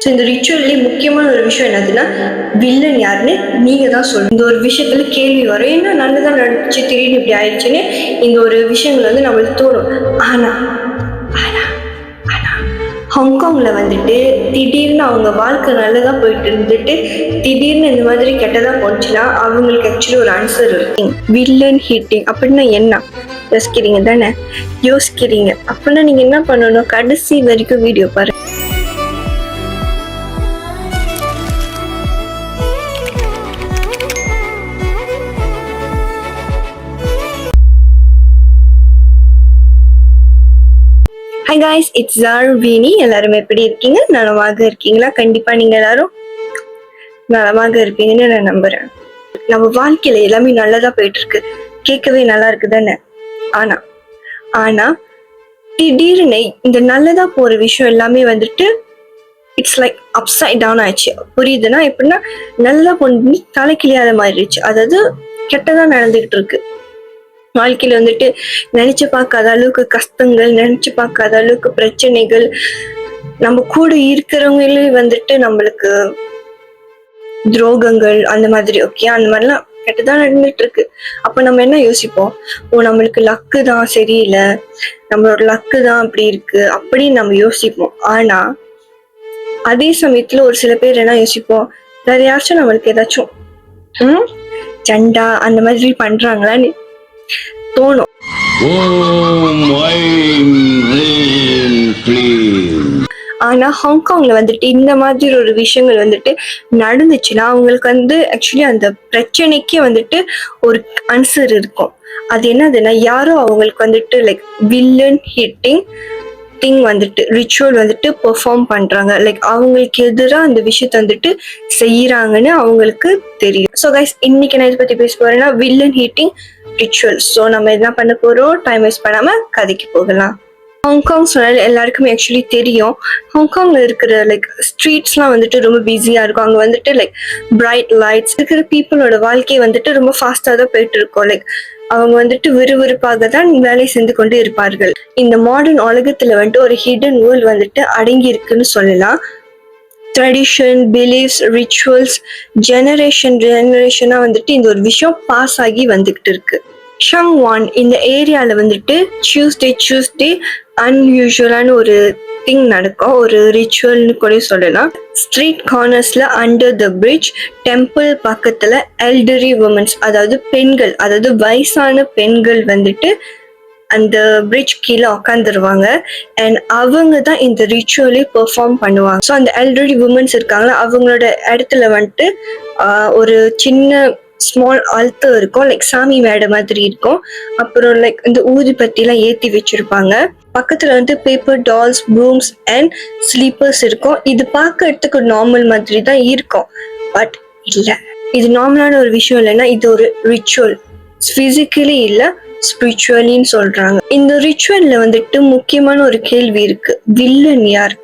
So இந்த ரிச்சுவல்லே முக்கியமான ஒரு விஷயம் என்னதுன்னா, வில்லன் யாருன்னு நீங்க தான் சொல்லணும். இந்த ஒரு விஷயத்துல கேள்வி வரும், என்ன நல்லதா நடந்துச்சு திடீர்னு இப்படி ஆயிடுச்சுன்னு இந்த ஒரு விஷயங்கள் வந்து நம்மளுக்கு தோணும். ஆனா ஆனா ஆனா ஹாங்காங்ல வந்துட்டு திடீர்னு அவங்க வாழ்க்கை நல்லதா போயிட்டு இருந்துட்டு திடீர்னு இந்த மாதிரி கெட்டதா போச்சுன்னா அவங்களுக்கு ஆக்சுவலி ஒரு ஆன்சர் இருக்கு. வில்லன் ஹிட்டிங் அப்படின்னா என்ன யோசிக்கிறீங்க தானே? யோசிக்கிறீங்க அப்படின்னா நீங்க என்ன பண்ணணும், கடைசி வரைக்கும் வீடியோ பாருங்க. Hi guys, it's Zarvini. எல்லாரும் எப்படி இருக்கீங்க? நலமாக இருக்கீங்களா? கண்டிப்பா நீங்க எல்லாரும் நலமாக இருப்பீங்கன்னு நான் நம்புறேன். நம்ம வாழ்க்கையில எல்லாமே நல்லதா போயிட்டு இருக்கு, கேட்கவே நல்லா இருக்கு தானே? ஆனா ஆனா திடீர்னு இந்த நல்லதா போற விஷயம் எல்லாமே வந்துட்டு இட்ஸ் லைக் அப்சைட் டவுன் ஆயிடுச்சு. புரியுதுன்னா எப்படின்னா நல்லதா பொண்ணு தலைக்கிளியாத மாறிடுச்சு. அதாவது கெட்டதா நடந்துகிட்டு இருக்கு. வாழ்க்கையில வந்துட்டு நினைச்சு பார்க்காத அளவுக்கு கஷ்டங்கள், நினைச்சு பார்க்காத அளவுக்கு பிரச்சனைகள், நம்ம கூட இருக்கிறவங்களே வந்துட்டு நம்மளுக்கு துரோகங்கள் அந்த மாதிரி. ஓகே, அந்த மாதிரிலாம் கெட்டதான் நடந்துட்டு இருக்கு. அப்ப நம்ம என்ன யோசிப்போம், ஓ நம்மளுக்கு லக்கு தான் சரியில்லை, நம்மளோட லக்கு தான் அப்படி இருக்கு அப்படின்னு நம்ம யோசிப்போம். ஆனா அதே சமயத்துல ஒரு சில பேர் என்ன யோசிப்போம், வேற யாராச்சும் நம்மளுக்கு ஏதாச்சும் சண்டா அந்த மாதிரி பண்றாங்களான்னு தோணும். ஆனா ஹாங்காங்ல வந்துட்டு இந்த மாதிரி ஒரு விஷயங்கள் வந்துட்டு நடந்துச்சுன்னா அவங்களுக்கு வந்து ஆக்சுவலி அந்த பிரச்சனைக்கே வந்துட்டு ஒரு ஆன்சர் இருக்கும். அது என்னதுன்னா, யாரோ அவங்களுக்கு வந்துட்டு லைக் வில்லன் ஹிட்டிங் திங் வந்துட்டு ரிச்சுவல் வந்துட்டு பெர்ஃபார்ம் பண்றாங்க, லைக் அவங்களுக்கு எதிராக அந்த விஷயத்த வந்துட்டு செய்யறாங்கன்னு அவங்களுக்கு தெரியும். ஸோ கைஸ், இன்னைக்கு நான் இதை பத்தி பேச போறேன்னா வில்லன் ஹிட்டிங் ரிச்சுவல். ஸோ நம்ம என்ன பண்ண போறோம், டைம் வேஸ்ட் பண்ணாம கதைக்கு போகலாம். ஹாங்காங் சொன்னால எல்லாருக்குமே ஆக்சுவலி தெரியும். ஹாங்காங்ல இருக்கிற லைக் ஸ்ட்ரீட்ஸ்லாம் வந்துட்டு ரொம்ப பிஸியா இருக்கும். அங்க வந்துட்டு லைக் பிரைட் லைட்ஸ் இருக்கிற பீப்புளோட வாழ்க்கை வந்துட்டு ரொம்ப ஃபாஸ்டா தான் போயிட்டு இருக்கும். லைக் அவங்க வந்துட்டு விறுவிறுப்பாக தான் வேலை செஞ்சு கொண்டு இருப்பார்கள். இந்த மாடர்ன் உலகத்துல வந்துட்டு ஒரு ஹிடன் வேர்ல்ட் வந்துட்டு அடங்கி இருக்குன்னு சொல்லலாம். ட்ரெடிஷன், பிலீஃப்ஸ், ரிச்சுவல்ஸ் ஜெனரேஷனா வந்துட்டு இந்த ஒரு விஷயம் பாஸ் ஆகி வந்துகிட்டு இருக்கு. ஷங்வான் இந்த ஏரியால வந்துட்டு டியூஸ்டே அன்யூஷுவலான ஒரு திங் நடக்கும், ஒரு ரிச்சுவல்னு கூட சொல்லலாம். ஸ்ட்ரீட் கார்னர்ஸ்ல அண்டர் த பிரிட்ஜ் டெம்பிள் பக்கத்துல எல்டரி உமன்ஸ், அதாவது பெண்கள், அதாவது வயசான பெண்கள் வந்துட்டு அந்த பிரிட்ஜ் கீழே உட்காந்துருவாங்க. அண்ட் அவங்க தான் இந்த ரிச்சுவலே பெர்ஃபார்ம் பண்ணுவாங்க. ஸோ அந்த எல்டரி உமன்ஸ் இருக்காங்களா, அவங்களோட இடத்துல வந்துட்டு ஒரு சின்ன ஸ்மால் ஆல்டர் இருக்கும், லைக் சாமி மேடை மாதிரி இருக்கும். அப்புறம் லைக் இந்த ஊதுபத்தி எல்லாம் ஏத்தி வச்சிருப்பாங்க. பக்கத்துல வந்து paper dolls, brooms and sleepers இருக்கும். இது பார்க்கறதுக்கு நார்மல் மாதிரி தான் இருக்கும், பட் இல்ல, இது நார்மலான ஒரு விஷயம் இல்லைன்னா இது ஒரு ரிச்சுவல். பிசிக்கலி இல்ல, ஸ்பிரிச்சுவலின்னு சொல்றாங்க. இந்த ரிச்சுவல்ல வந்துட்டு முக்கியமான ஒரு கேள்வி இருக்கு, வில்லன் யார்?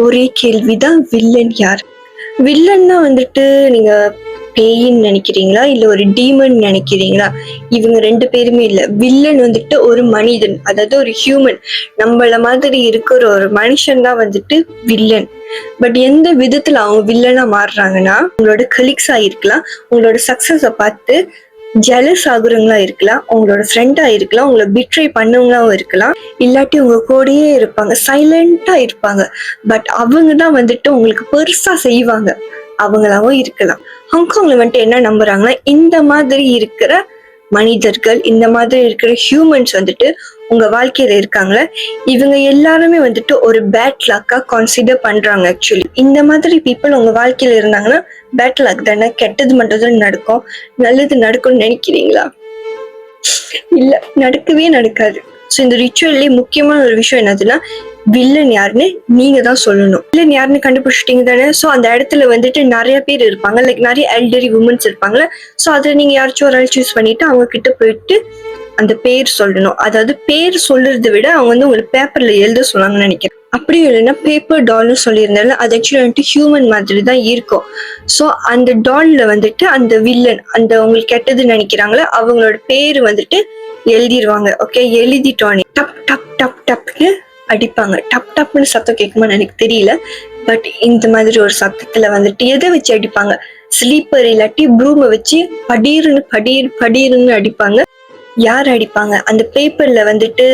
ஒரே கேள்விதான், வில்லன் யார்? வில்லன்னா வந்துட்டு நீங்க பேயின்னு நினைக்கிறீங்களா இல்ல ஒரு டீமன் நினைக்கிறீங்களா? இவங்க ரெண்டு பேருமே இல்ல. வில்லன் வந்துட்டு ஒரு மனிதன், அதாவது ஒரு ஹியூமன், நம்மள மாதிரி இருக்கிற ஒரு மனுஷன் தான் வந்துட்டு வில்லன். பட் எந்த விதத்துல அவங்க வில்லனா மாறுறாங்கன்னா, உங்களோட கலீக்ஸா இருக்கலாம், உங்களோட சக்சஸ பார்த்து ஜெலஸ் ஆகுறவங்களா இருக்கலாம், உங்களோட ஃப்ரெண்டா இருக்கலாம், உங்களை பிட்ரை பண்ணவங்களாவும் இருக்கலாம், இல்லாட்டி உங்க கூடயே இருப்பாங்க, சைலண்டா இருப்பாங்க, பட் அவங்க தான் வந்துட்டு உங்களுக்கு பெருசா செய்வாங்க, அவங்களாவும் இருக்கலாம். ஹாங்காங்ல வந்துட்டு என்ன நம்புறாங்கன்னா, இந்த மாதிரி இருக்கிற மனிதர்கள், இந்த மாதிரி இருக்கிற ஹியூமன்ஸ் வந்துட்டு உங்க வாழ்க்கையில இருக்காங்களே, இவங்க எல்லாருமே வந்துட்டு ஒரு பேட் லக்கா கன்சிடர் பண்றாங்க. ஆக்சுவலி இந்த மாதிரி பீப்புள் உங்க வாழ்க்கையில இருந்தாங்கன்னா பேட் லக் தானே, கெட்டது மட்டும் தான் நடக்கும், நல்லது நடக்கும்னு நினைக்கிறீங்களா? இல்ல, நடக்கவே நடக்காது. ஸோ இந்த ரிச்சுவல்லே முக்கியமான ஒரு விஷயம் என்னதுன்னா, வில்லன் யாருன்னு நீங்க தான் சொல்லணும். வில்லன் யாருன்னு கண்டுபிடிச்சிட்டீங்க தானே? ஸோ அந்த இடத்துல வந்துட்டு நிறைய பேர் இருப்பாங்க, லைக் நிறைய எல்டரி உமன்ஸ் இருப்பாங்கல்ல. ஸோ அதை நீங்க யாராச்சும் ஒரு ஆள் சூஸ் பண்ணிட்டு அவங்க கிட்ட போயிட்டு அந்த பேர் சொல்லணும். அதாவது பேர் சொல்றதை விட அவங்க வந்து உங்களுக்கு பேப்பர்ல எழுத சொன்னாங்கன்னு நினைக்கிறேன். அப்படி இல்லைன்னா பேப்பர் டால்னு சொல்லியிருந்தாலும் அது ஆக்சுவலி வந்துட்டு ஹியூமன் மாதிரி தான் இருக்கும். ஸோ அந்த டால்ல வந்துட்டு அந்த வில்லன், அந்த உங்களுக்கு கெட்டதுன்னு நினைக்கிறாங்களே அவங்களோட பேர் வந்துட்டு எழுதிடுவாங்க. ஓகே, எழுதிட்டோன்னே டப் டப் டப் டப்னு அடிப்பாங்க. டப் டப்னு சத்தம் கேட்குமான்னு எனக்கு தெரியல. பட் இந்த மாதிரி ஒரு சத்தத்துல வந்துட்டு எதை வச்சு அடிப்பாங்க? ஸ்லீப்பர் இல்லாட்டி ப்ரூமை வச்சு படிருன்னு அடிப்பாங்க. யார் அடிப்பாங்க? அந்த பேப்பர்ல வந்துட்டு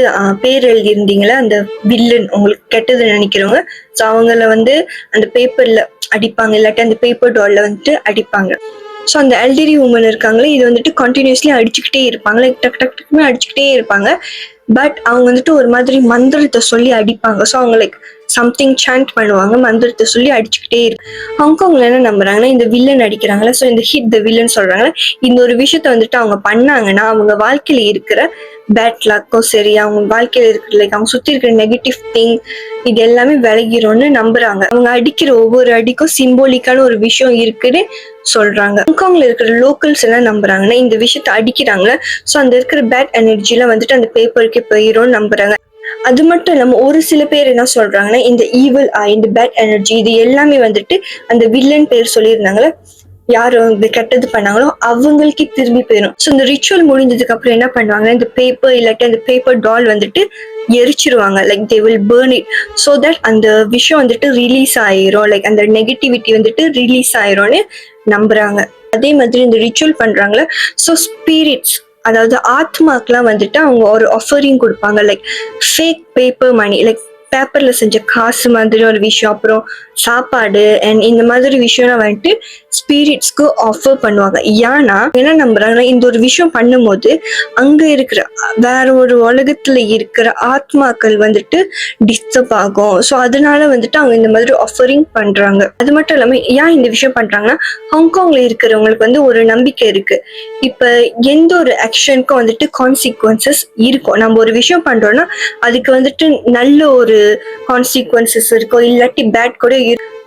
பேர் எழுதி இருந்தீங்களா, அந்த வில்லன் உங்களுக்கு கெட்டது நினைக்கிறவங்க. ஸோ அவங்கள வந்து அந்த பேப்பர்ல அடிப்பாங்க, இல்லாட்டி அந்த பேப்பர் டால்ல வந்துட்டு அடிப்பாங்க. ஸோ அந்த எல்டரி உமன் இருக்காங்களே, இது வந்துட்டு கண்டினியூஸ்லி அடிச்சுக்கிட்டே இருப்பாங்க. லைக் டக் டக் டக்குன்னு அடிச்சுக்கிட்டே இருப்பாங்க. பட் அவங்க வந்துட்டு ஒரு மாதிரி மந்திரத்தை சொல்லி அடிப்பாங்க. ஸோ அவங்க லைக் சம்திங் சாண்ட் பண்ணுவாங்க, மந்திரத்தை சொல்லி அடிச்சுக்கிட்டே இருக்கு. ஹாங்காங்ல என்ன நம்புறாங்கன்னா, இந்த வில்லன் அடிக்கிறாங்களா, ஸோ இந்த ஹிட் த வில்லன் சொல்றாங்களா, இந்த ஒரு விஷயத்த வந்துட்டு அவங்க பண்ணாங்கன்னா அவங்க வாழ்க்கையில இருக்கிற பேட் லக்கும் சரி, அவங்க வாழ்க்கையில இருக்கிற லைக் அவங்க சுத்தி இருக்கிற நெகட்டிவ் திங் இது எல்லாமே விலகிரும்னு நம்புறாங்க. அவங்க அடிக்கிற ஒவ்வொரு அடிக்கும் சிம்போலிக்கான ஒரு விஷயம் இருக்குன்னு சொல்றாங்க. ஹாங்காங்ல இருக்கிற லோக்கல்ஸ் என்ன நம்புறாங்கன்னா, இந்த விஷயத்த அடிக்கிறாங்களா, ஸோ அந்த இருக்கிற பேட் எனர்ஜிலாம் வந்துட்டு அந்த பேப்பருக்கே போயிரும் நம்புறாங்க. அது மட்டும் இல்லாம ஒரு சில பேர் என்ன சொல்றாங்கன்னா, இந்த ஈவில் இந்த பேட் எனர்ஜி இது எல்லாமே வந்துட்டு அந்த வில்லன் பேர் சொல்லியிருந்தாங்களே, யாரு இந்த கெட்டது பண்ணாங்களோ அவங்களுக்கே திரும்பி போயிடும். ஸோ இந்த ரிச்சுவல் முடிஞ்சதுக்கு அப்புறம் என்ன பண்ணுவாங்க, இந்த பேப்பர் இல்லாட்டி அந்த பேப்பர் டால் வந்துட்டு எரிச்சிருவாங்க. Like they will burn it so that அந்த விஷயம் வந்துட்டு ரிலீஸ் ஆயிரும். லைக் அந்த நெகட்டிவிட்டி வந்துட்டு ரிலீஸ் ஆயிரும்னு நம்புறாங்க. அதே மாதிரி இந்த ரிச்சுவல் பண்றாங்களே, ஸோ ஸ்பிரிட்ஸ் அதாவது ஆத்மாக்கெல்லாம் வந்துட்டு அவங்க ஒரு ஆஃபரிங் கொடுப்பாங்க. Like fake paper money, like பேப்பர்ல செஞ்ச காசு மாதிரி ஒரு விஷயம், அப்புறம் சாப்பாடு அண்ட் இந்த மாதிரி விஷயம்லாம் வந்துட்டு ஸ்பிரிட்ஸ்க்கு ஆஃபர் பண்ணுவாங்க. ஏன்னா என்ன நம்புறாங்கன்னா, இந்த ஒரு விஷயம் பண்ணும்போது அங்க இருக்கிற வேற ஒரு உலகத்துல இருக்கிற ஆத்மாக்கள் வந்துட்டு டிஸ்டர்ப் ஆகும். ஸோ அதனால வந்துட்டு அவங்க இந்த மாதிரி ஆஃபரிங் பண்றாங்க. அது மட்டும் இல்லாம ஏன் இந்த விஷயம் பண்றாங்கன்னா, ஹாங்காங்ல இருக்கிறவங்களுக்கு வந்து ஒரு நம்பிக்கை இருக்கு. இப்ப எந்த ஒரு ஆக்ஷனுக்கும் வந்துட்டு கான்சிக்வன்சஸ் இருக்கும். நம்ம ஒரு விஷயம் பண்றோம்னா அதுக்கு வந்துட்டு நல்ல ஒரு கான்சிக்வன்சஸ் இருக்கும், இல்லாட்டி பேட் கூட இருக்கும்.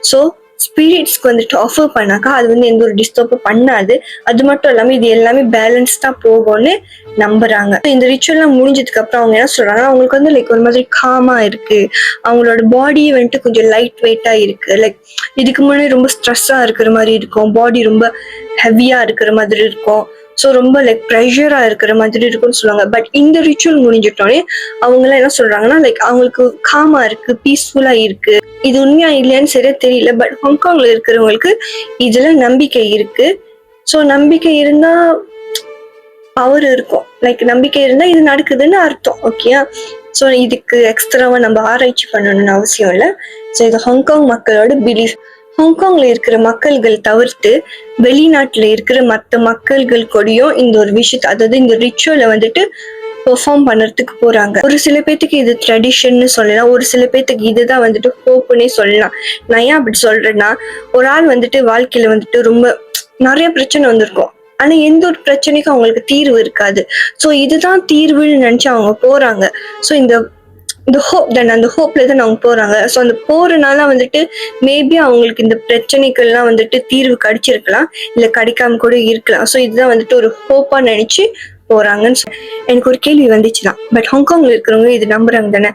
ஸோ ஸ்பிரிட்ஸ்க்கு வந்துட்டு ஆஃபர் பண்ணாக்கா அது வந்து எந்த ஒரு டிஸ்டர்பும் பண்ணாது. அது மட்டும் இல்லாம இது எல்லாமே பேலன்ஸ்டா போகும்னு நம்புறாங்க. இந்த ரிச்சுவல்லாம் முடிஞ்சதுக்கு அப்புறம் அவங்க என்ன சொல்றாங்கன்னா, அவங்களுக்கு வந்து லைக் ஒரு மாதிரி காமா இருக்கு, அவங்களோட பாடியை வந்துட்டு கொஞ்சம் லைட் வெயிட்டா இருக்கு. லைக் இதுக்கு முன்னாடி ரொம்ப ஸ்ட்ரெஸ்ஸா இருக்கிற மாதிரி இருக்கும், பாடி ரொம்ப ஹெவியா இருக்கிற மாதிரி இருக்கும். ஸோ ரொம்ப லைக் ப்ரெஷரா இருக்கிற மாதிரி இருக்கும்னு சொல்லுவாங்க. பட் இந்த ரிச்சுவல் முடிஞ்சிட்டோடனே அவங்களாம் என்ன சொல்றாங்கன்னா, லைக் அவங்களுக்கு காமா இருக்கு, பீஸ்ஃபுல்லா இருக்கு. இது உண்மையா இல்லையான்னு சரியா தெரியல. பட் ஹாங்காங்ல இருக்கிறவங்களுக்கு இதுல நம்பிக்கை இருக்கு. ஸோ நம்பிக்கை இருந்தா பவர் இருக்கும். லைக் நம்பிக்கை இருந்தா இது நடக்குதுன்னு அர்த்தம். ஓகேயா? ஸோ இதுக்கு எக்ஸ்ட்ராவா நம்ம ஆராய்ச்சி பண்ணணும்னு அவசியம் இல்லை. ஸோ இது ஹாங்காங் மக்களோட பிலீஃப். ஹாங்காங்ல இருக்கிற மக்கள்கள் தவிர்த்து வெளிநாட்டுல இருக்கிற மற்ற மக்கள்கள் கூடயும் இந்த ஒரு விஷயத்த, அதாவது இந்த ரிச்சுவலை வந்துட்டு பெர்ஃபார்ம் பண்றதுக்கு போறாங்க. ஒரு சில பேத்துக்கு இது ட்ரெடிஷன்னு சொல்லலாம், ஒரு சில பேத்துக்கு இதுதான் வந்துட்டு ஹோப்புன்னே சொல்லலாம். நான் ஏன் அப்படி சொல்றேன்னா, ஒரு ஆள் வந்துட்டு வாழ்க்கையில வந்துட்டு ரொம்ப நிறைய பிரச்சனை வந்திருக்கும், ஆனா எந்த ஒரு பிரச்சனைக்கும் அவங்களுக்கு தீர்வு இருக்காது. ஸோ இதுதான் தீர்வுன்னு நினைச்சு அவங்க போறாங்க. ஸோ இந்த இந்த ஹோப் தானே, அந்த ஹோப்ல தான் அவங்க போறாங்க. ஸோ அந்த போறனால வந்துட்டு மேபி அவங்களுக்கு இந்த பிரச்சனைகள்லாம் வந்துட்டு தீர்வு கிடைச்சிருக்கலாம், இல்ல கிடைக்காம கூட இருக்கலாம். ஸோ இதுதான் வந்துட்டு ஒரு ஹோப்பா நினைச்சு போறாங்கன்னு எனக்கு ஒரு கேள்வி வந்துச்சுதான். பட் ஹாங்காங்ல இருக்கிறவங்க இது நம்புறாங்க தானே.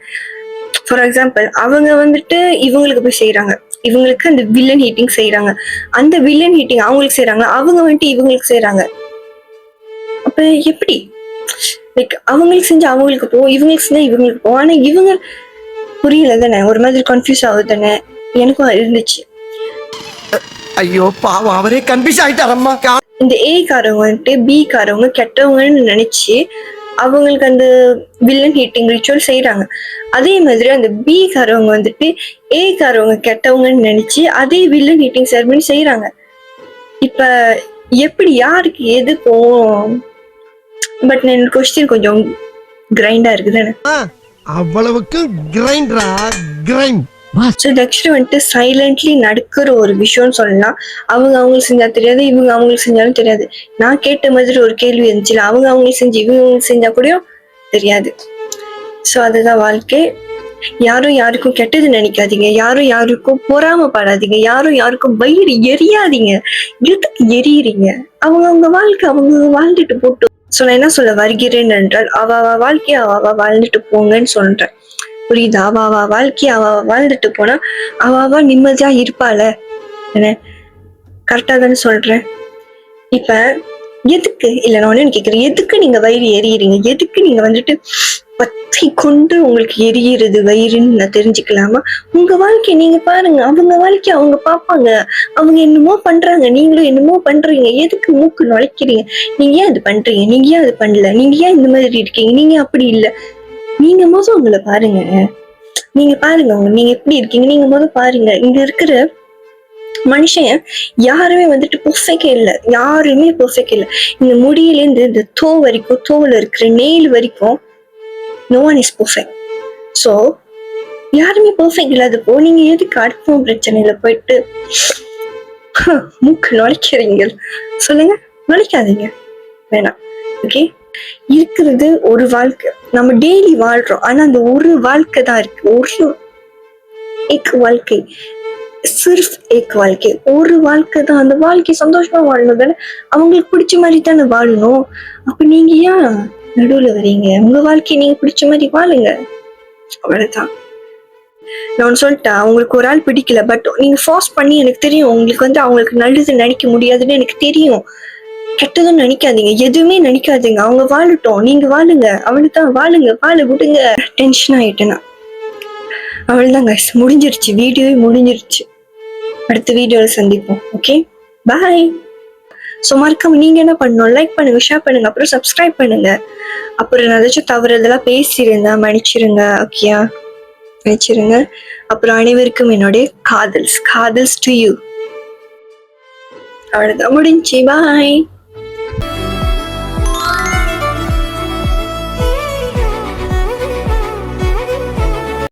ஃபார் எக்ஸாம்பிள் அவங்க வந்துட்டு இவங்களுக்கு போய் செய்யறாங்க, இவங்களுக்கு அந்த வில்லன் ஹீட்டிங் செய்யறாங்க, அந்த வில்லன் ஹீட்டிங் அவங்களுக்கு செய்யறாங்க, அவங்க வந்துட்டு இவங்களுக்கு செய்யறாங்க. அப்ப எப்படி லைக் அவங்களுக்கு செஞ்சு அவங்களுக்கு போவோம், இவங்களுக்கு செஞ்சா இவங்களுக்கு போவோம். ஆனா இவங்க புரியல தானே, ஒரு மாதிரி கன்ஃபியூஸ் ஆகுது தானே. எனக்கும் இருந்துச்சு. ஐயோ பாவம், அவரே கன்ஃபியூஸ் ஆயிட்டாரம்மா. இந்த ஏ காரவங்க வந்துட்டு பி காரவங்க கெட்டவங்கன்னு நினைச்சு அவங்களுக்கு அந்த வில்லன் ஹீட்டிங் ரிச்சுவல் செய்யறாங்க. அதே மாதிரி அந்த பி காரவங்க வந்துட்டு ஏ காரவங்க கெட்டவங்கன்னு நினைச்சு அதே வில்லன் ஹீட்டிங் செரமனி செய்யறாங்க. இப்ப எப்படி யாருக்கு எது போகும்? பட் என் கொஸ்டின் கொஞ்சம் கிரைண்டா இருக்குதானே. அவ்வளவுக்கு கிரைண்டரா? கிரைண்ட் ஸோ இது ஆக்சுவலி வந்துட்டு சைலண்ட்லி நடக்கிற ஒரு விஷயம்னு சொல்லலாம். அவங்க அவங்களுக்கு செஞ்சா தெரியாது, இவங்க அவங்களுக்கு செஞ்சாலும் தெரியாது. நான் கேட்ட மாதிரி ஒரு கேள்வி இருந்துச்சுல, அவங்க அவங்களுக்கு செஞ்சு இவங்க அவங்களுக்கு செஞ்சா கூடயும் தெரியாது. ஸோ அதுதான் வாழ்க்கை. யாரும் யாருக்கும் கெட்டது நினைக்காதீங்க, யாரும் யாருக்கும் பொறாமப்படாதீங்க, யாரும் யாருக்கும் வயிறு எரியாதீங்க. எதுக்கு எரியுறீங்க? அவங்க அவங்க வாழ்க்கை அவங்க வாழ்ந்துட்டு போட்டு. ஸோ நான் என்ன சொல்ல வருகிறேன் என்றால், அவ வாழ்க்கைய அவ வாழ்ந்துட்டு போங்கன்னு சொல்றேன். புரியுதா? அவ வாழ்க்கைய அவ வாழ்ந்துட்டு போனா அவ நிம்மதியா இருப்பாள. என்ன கரெக்டா தானே சொல்றேன்? இப்ப எதுக்கு இல்ல நான் ஒண்ணு கேக்குறேன், எதுக்கு நீங்க வயிறு எறியறீங்க? எதுக்கு நீங்க வந்துட்டு பத்தி கொண்டு உங்களுக்கு எரியிறது வயிறுன்னு நான் தெரிஞ்சுக்கலாமா? உங்க வாழ்க்கைய நீங்க பாருங்க. அவங்க வாழ்க்கைய அவங்க பார்ப்பாங்க. அவங்க என்னமோ பண்றாங்க. நீங்களும் என்னமோ பண்றீங்க. எதுக்கு மூக்கு நுழைக்கிறீங்க? நீங்க ஏன் அது பண்றீங்க? நீங்க ஏன் அது பண்ணல? நீங்க ஏன் இந்த மாதிரி இருக்கீங்க? நீங்க அப்படி இல்ல. நீங்க மொத உங்கள பாருங்க. நீங்க பாருங்க நீங்க எப்படி இருக்கீங்க? நீங்க மொத பாருங்க. இங்க இருக்கிற மனுஷன் யாருமே வந்துட்டு பெர்ஃபெக்ட் இல்ல. யாருமே பெர்ஃபெக்ட் இல்ல. இந்த முடியிலேருந்து இந்த வரைக்கும், தோல இருக்கிற நெயில் வரைக்கும் no one is perfect. So யாருமே பெர்ஃபெக்ட் இல்லாதப்போ நீங்க எதுக்கு அடுத்த பிரச்சனையில போயிட்டு மூக்கு நுழைக்கிறீங்க? சொல்லுங்க, நுழைக்காதீங்க. வேணாம். ஓகே, இருக்கிறது ஒரு வாழ்க்கை. நம்ம டெய்லி வாழ்றோம். ஆனா அந்த ஒரு வாழ்க்கை தான் இருக்கு. ஒரு வாழ்க்கை, சிர்ஃப் வாழ்க்கை, ஒரு வாழ்க்கை தான். அந்த வாழ்க்கை சந்தோஷமா வாழணும் தானே? அவங்களுக்கு பிடிச்ச மாதிரி தானே வாழணும். அப்ப நீங்க ஏன் நடுவுல வரீங்க? உங்க வாழ்க்கையை நீங்க பிடிச்ச மாதிரி வாழுங்க. அவ்வளவுதான். நான் ஒன்று சொல்லிட்டா, உங்களுக்கு ஒரு ஆள் பிடிக்கல, பட் நீங்க ஃபோர்ஸ் பண்ணி, எனக்கு தெரியும் உங்களுக்கு வந்து அவங்களுக்கு நல்லது நினைக்க முடியாதுன்னு எனக்கு தெரியும். கெட்டதும் நினைக்காதீங்க, எதுவுமே நினைக்காதீங்க. அவங்க வாழட்டும், நீங்க வாழுங்க. அவ்வளவுதான். வாழுங்க, வாழ விடுங்க. டென்ஷன் ஆயிட்டேனா அவ்வளவுதான் கைஸ், முடிஞ்சிருச்சு. வீடியோவே முடிஞ்சிருச்சு. அடுத்த வீடியோல சந்திப்போம். ஓகே, பாய். ஸோ மறக்காம நீங்க என்ன பண்ணணும்? லைக் பண்ணுங்க, ஷேர் பண்ணுங்க, அப்புறம் சப்ஸ்கிரைப் பண்ணுங்க. அப்புறம் நான் ஏதாச்சும் தவறுதெல்லாம் பேசியிருந்தா மன்னிச்சிருங்க. ஓகேயா, மன்னிச்சிருங்க. அப்புறம் அனைவருக்கும் என்னுடைய காதல்ஸ் டு யூ. அவ்வளவுதான், முடிஞ்சு. பாய்.